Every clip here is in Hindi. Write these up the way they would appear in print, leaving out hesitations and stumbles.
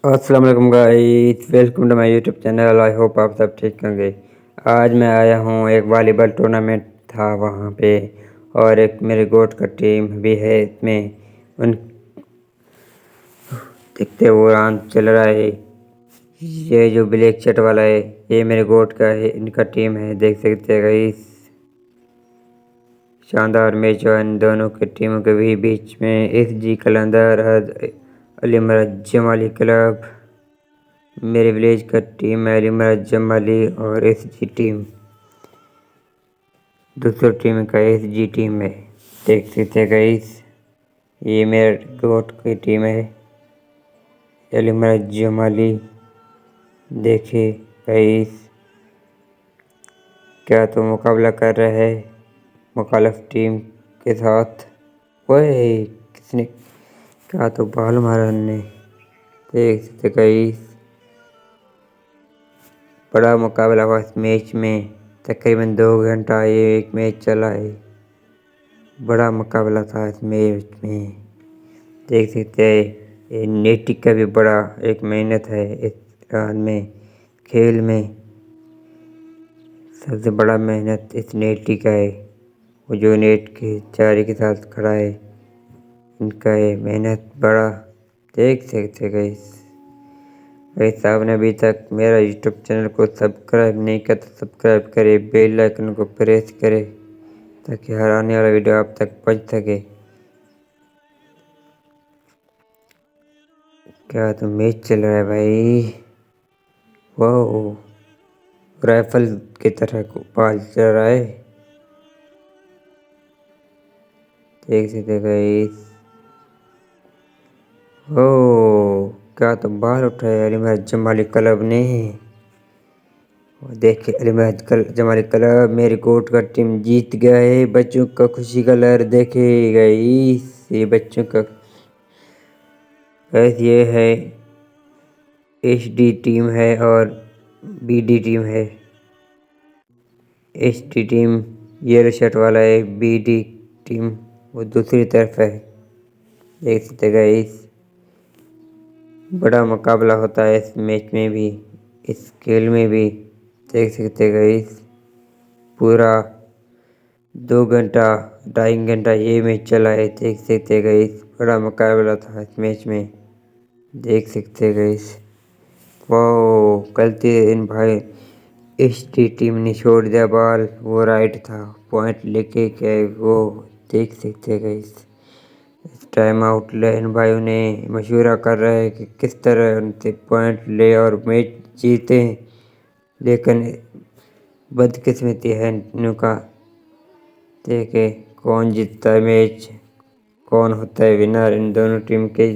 अस्सलाम वालेकुम guys, welcome to my YouTube channel. I hope आप सब ठीक होंगे। आज मैं आया हूँ, एक वॉलीबॉल टूर्नामेंट था वहाँ पे, और एक मेरे गोट का टीम भी है इसमें। उन देखते वो राउंड चल रहा है। ये जो ब्लैक शर्ट वाला है ये मेरे गोट का है, इनका टीम है। देख सकते हैं गाइस, शानदार मैच हुआ इन दोनों के टीमों के भी बीच में। SG कलंदर अली मरहत जमाली क्लब, मेरे विलेज का टीम है अली मरहत जमाली, और SG टीम दूसरी टीम का SG टीम है। देख सकते हैं गाइस, ये मेरे गोट की टीम है अली मरहत जमाली। देखिए गाइस, क्या तो मुकाबला कर रहा है मुखालिफ टीम के साथ। ओए किसने, क्या तो बॉल मारा ने। देख सकते गाइस, बड़ा मुकाबला हुआ इस मैच में। तकरीबन 2 घंटा ये एक मैच चला है। बड़ा मुकाबला था इस मैच में। देख सकते हैं, ये नेटी का भी बड़ा एक मेहनत है इस रान में। खेल में सबसे बड़ा मेहनत इस नेटी का है। वो जो नेट के चारे के साथ खड़ा है, इनका है मेहनत बड़ा। देख सकते गाइस, गाइस आपने अभी तक मेरा यूट्यूब चैनल को सब्सक्राइब नहीं किया तो सब्सक्राइब करे, बेल आइकन को प्रेस करे ताकि हर आने वाला वीडियो आप तक पहुंच सके। क्या तो मैच चल रहा है भाई। वाह, राइफल की तरह को बॉल चल रहा है। देख सकते गाइस, ओ क्या तो बॉल उठाया अली मरहत जमाली क्लब ने। देखिए अली मरहत जमाली क्लब, मेरी कोट का टीम जीत गया है। बच्चों का खुशी का लहर देखे गाइस, ये बच्चों का गाइस, ये है HD टीम है और BD टीम है। HD टीम येलो शर्ट वाला है, BD टीम वो दूसरी तरफ है। देख सकते गाइस, बड़ा मुकाबला होता है इस मैच में भी, इस खेल में भी। देख सकते गाइस, पूरा 2 घंटा 2.5 घंटा ये मैच चला है। देख सकते गाइस, बड़ा मुकाबला था इस मैच में। देख सकते गाइस, वो गलती इन भाई SD टीम ने छोड़ दिया बॉल, वो राइट था, पॉइंट लेके गए वो। देख सकते गाइस, टाइम आउट ले इन भाइयों ने मशवरा कर रहे हैं कि किस तरह उनसे पॉइंट ले और मैच जीते। लेकिन बदकिस्मती है इनका। देखे कौन जीतता है मैच, कौन होता है विनर इन दोनों टीम के।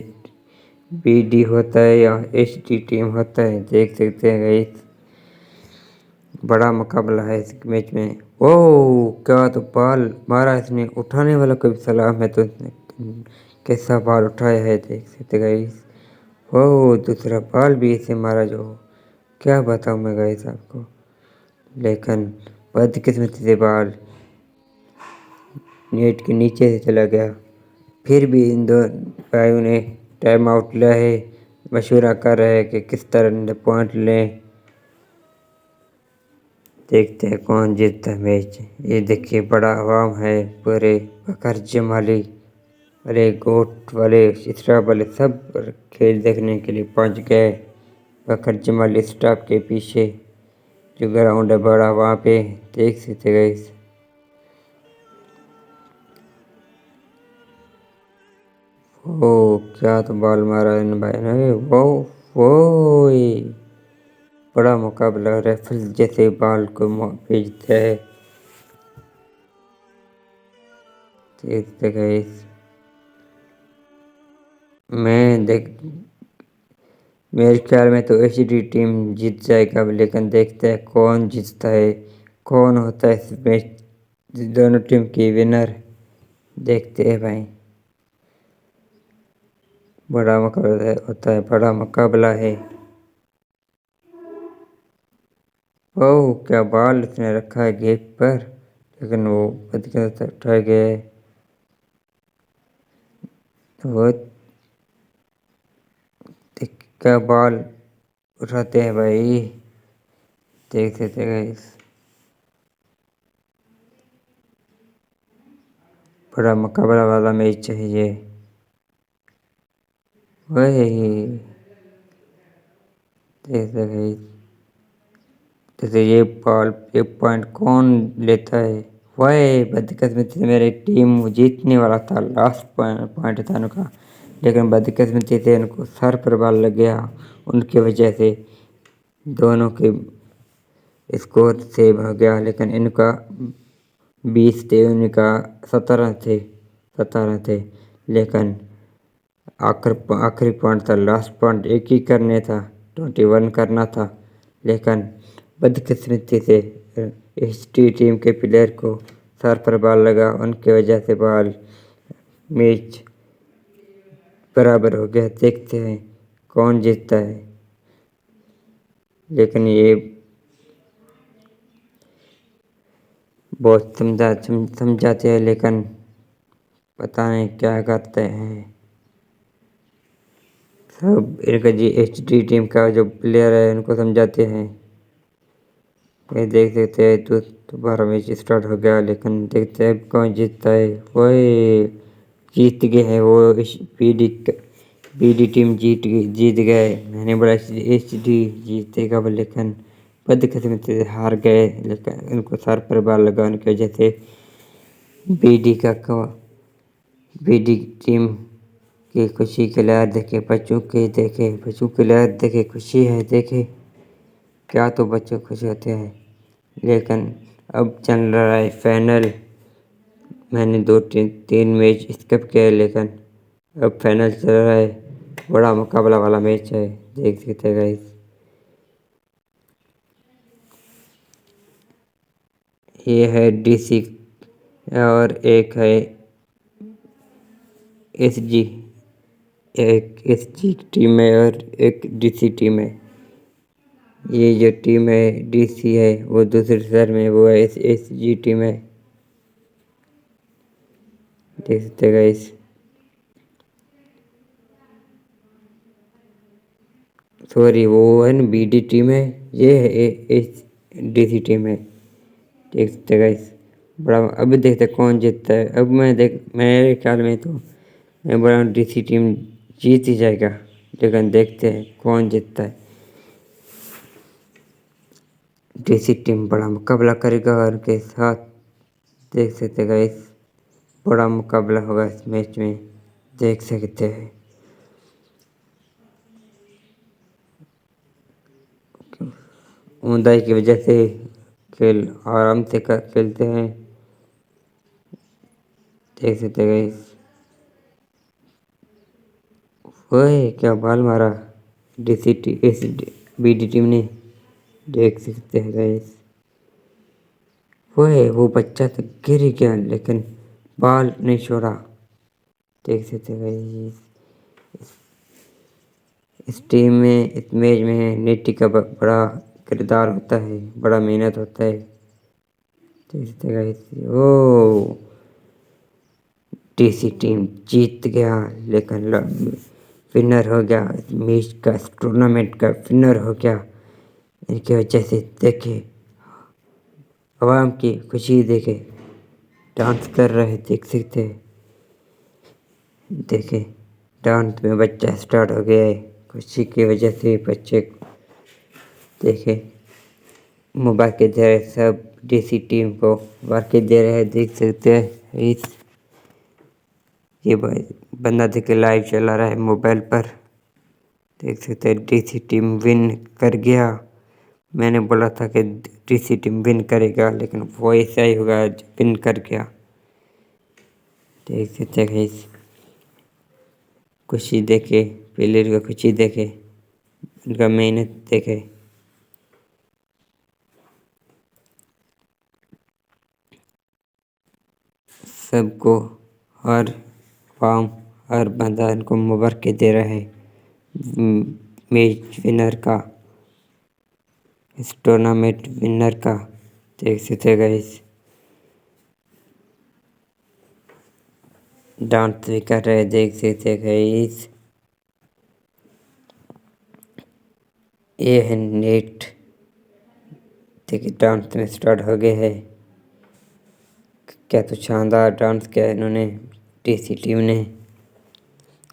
BD होता है या SD टीम होता है। देख सकते हैं गाइस, बड़ा मुकाबला है इस मैच में। ओह क्या तो बॉल मारा इसने, उठाने वाला कोई सलाम है तो इसने कैसा बॉल उठाया है। देख सकते गाइस, ओह दूसरा बॉल भी इसे मारा, जो क्या बताऊँ मैं गाइस आपको। लेकिन बदकिस्मती से बॉल नेट के नीचे से चला गया। फिर भी इन दो भाइयों ने टाइम आउट लिया है, मशवरा कर रहे हैं कि किस तरह पॉइंट लें। देखते हैं कौन जीतता है मैच। ये देखिए बड़ा आवाम है, पूरे बकर जमाली वाले, गोट वाले, स्टाफ वाले सब खेल देखने के लिए पहुंच गए बकर जमाली स्टाफ के पीछे। जो ग्राउंड है बड़ा, वहाँ पे देख सकते गए। वो क्या तो बॉल मारा इन भाई ने। वो बड़ा मुकाबला, रेफल जैसे बॉल को भेजता है। देखते गए, मैं देख मेरे ख्याल में तो HD टीम जीत जाएगा, लेकिन देखते हैं कौन जीतता है, कौन होता है इस मैच दोनों टीम की विनर। देखते हैं भाई, बड़ा मुकाबला होता है, बड़ा मुकाबला है। ओह क्या बॉल उसने रखा है गेट पर, लेकिन वो बदकिस्मत से उठा गया है। वो क्या बॉल उठाते हैं भाई, देख सकते हैं गाइस। बड़ा मुकाबला वाला मैच है ये। वही देख सकते हैं गाइस। जैसे ये बॉल, ये पॉइंट कौन लेता है? वही बदकिस्मती से मेरी टीम जीतने वाला था, लास्ट पॉइंट था उनका, लेकिन बदकिस्मती से उनको सर पर बॉल लग गया। उनकी वजह से दोनों के स्कोर सेव हो गया, लेकिन इनका 20 थे, उनका 17 थे। लेकिन आखिरी पॉइंट था, लास्ट पॉइंट एक ही करने था, 21 करना था। लेकिन बदकिस्मती से एसटी टीम के प्लेयर को सर पर बॉल लगा, उनकी वजह से बॉल मैच बराबर हो गया। देखते हैं कौन जीतता है। लेकिन ये बहुत समझाते हैं, लेकिन पता नहीं क्या करते हैं। सब इनका एचडी टीम का जो प्लेयर है उनको समझाते हैं। ये देख सकते हैं तो दोबारा मैच स्टार्ट हो गया, लेकिन देखते हैं कौन जीतता है। वही जीत गए हैं वो, पीडी टीम जीत गए। मैंने बोला एचडी जीतेगा, लेकिन बदकिस्मती से हार गए। लेकिन उनको सर पर बॉल लगा, उनकी वजह से बीडी टीम की खुशी के लहर देखे, बच्चों की लहर देखे, खुशी है देखे। क्या तो बच्चे खुश होते हैं। लेकिन अब चल रहा है फाइनल। मैंने 2-3 मैच स्किप किए, लेकिन अब फाइनल चल रहा है। बड़ा मुकाबला वाला मैच है, देख सकते हैं गाइस। ये है डीसी और एक है एसजी। एक एसजी टीम है और एक डीसी टीम है। ये जो टीम है डीसी है वो दूसरे शहर में, वो एसजी टीम है, देख सकते हैं गाइस। सॉरी, वो है ना बीडी टीम है, ये है एस डीसी टीम है, देख सकते हैं गाइस। बड़ा अभी देखते हैं कौन जीतता है। अब मेरे ख्याल में तो मैं बोला डीसी टीम जीत ही जाएगा, लेकिन देखते हैं कौन जीतता है। डीसी टीम बड़ा मुकाबला करेगा और के साथ, देख सकते हैं गाइस। बड़ा मुकाबला होगा इस मैच में, देख सकते हैं। ऊंचाई की वजह से खेल आराम से खेलते हैं, देख सकते हैं गाइस। ओए क्या बॉल मारा बीडी टीम ने, देख सकते हैं गाइस। वो बच्चा तो गिर ही गया, लेकिन बॉल नहीं छोड़ा, देख सकते हैं गाइस। इस टीम में, इस मैच में नेटी का बड़ा किरदार होता है, बड़ा मेहनत होता है, देख सकते हैं गाइस। ओ डीसी टीम जीत गया, लेकिन विनर हो गया मैच का, टूर्नामेंट का विनर हो गया। इनकी वजह से देखे आवाम की खुशी, देखे डांस कर रहे, देख सकते हैं। देखे डांस में बच्चा स्टार्ट हो गया है, खुशी की वजह से बच्चे देखे मुबारक दे रहे, सब डीसी टीम को मुबारक दे रहे हैं, देख सकते हैं। ये बंदा देखे लाइव चला रहा है मोबाइल पर, देख सकते हैं। डीसी टीम विन कर गया। मैंने बोला था कि डीसी टीम विन करेगा, लेकिन वो ऐसा ही होगा, विन कर गया, देख सकते हैं। खुशी देखे, प्लेयर का खुशी देखे, उनका मेहनत देखे। सबको हर फार्म, हर बंदा इनको मुबारक दे रहा है मैच विनर का, इस टूर्नामेंट विनर का, देख सकते हैं गाइस। डांस भी कर रहे, देख सकते हैं गाइस। ये है नेट। देखिए डांस में स्टार्ट हो गए है। क्या तो शानदार डांस किया है इन्होंने डीसी टीम ने।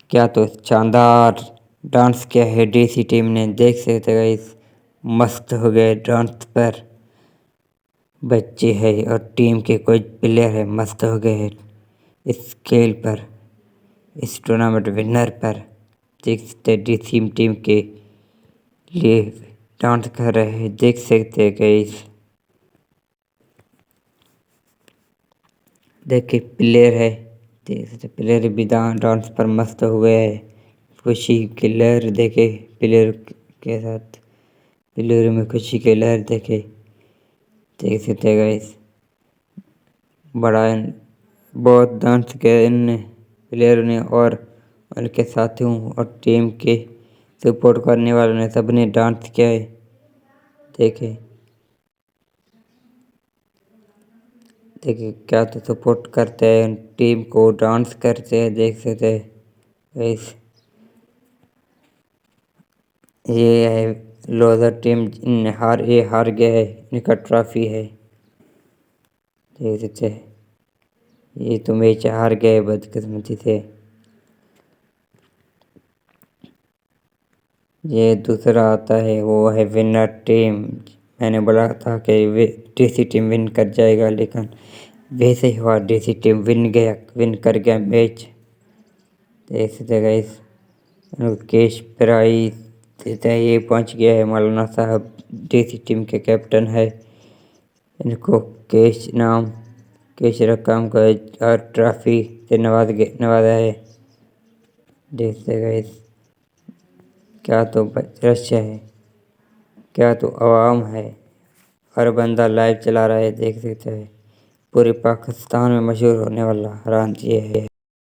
क्या तो शानदार डांस किया है डीसी टीम ने। देख सकते हैं गाइस, मस्त हो गए डांस पर। बच्चे है और टीम के कोई प्लेयर है, मस्त हो गए हैं इस खेल पर, इस टूर्नामेंट विनर पर। देख सकते हैं डीसी टीम के लिए डांस कर रहे हैं। देख सकते हैं गाइस, देखिए प्लेयर है, देख सकते प्लेयर भी डांस पर मस्त हुए है। खुशी की लहर देखे प्लेयर के साथ, प्लेयर में खुशी की लहर देखे। देख सकते हैं गाइस, बड़ा बहुत डांस किया इन प्लेयर ने और उनके साथियों और टीम के सपोर्ट करने वालों ने सबने डांस किया है। देखे देखिए क्या तो सपोर्ट करते हैं टीम को, डांस करते हैं। देख सकते हैं गाइस, ये है लोधर टीम, ये हार गया है, इनका ट्रॉफी है। देख सकते हैं, ये तो मैच हार गए बदकिस्मती से। ये दूसरा आता है, वो है विनर टीम। मैंने बोला था कि डीसी टीम विन कर जाएगा, लेकिन वैसे ही हुआ, डीसी टीम विन कर गया मैच। देख सकते गाइस, कैश प्राइज देता है, ये पहुंच गया है। मौलाना साहब डीसी टीम के कैप्टन है। इनको कैश रकम को और ट्रॉफी से नवाजा है। देखते गाइस, क्या तो दृश्य है, क्या तो आवाम है। हर बंदा लाइव चला रहा है। देख सकते हैं, पूरे पाकिस्तान में मशहूर होने वाला रांची है।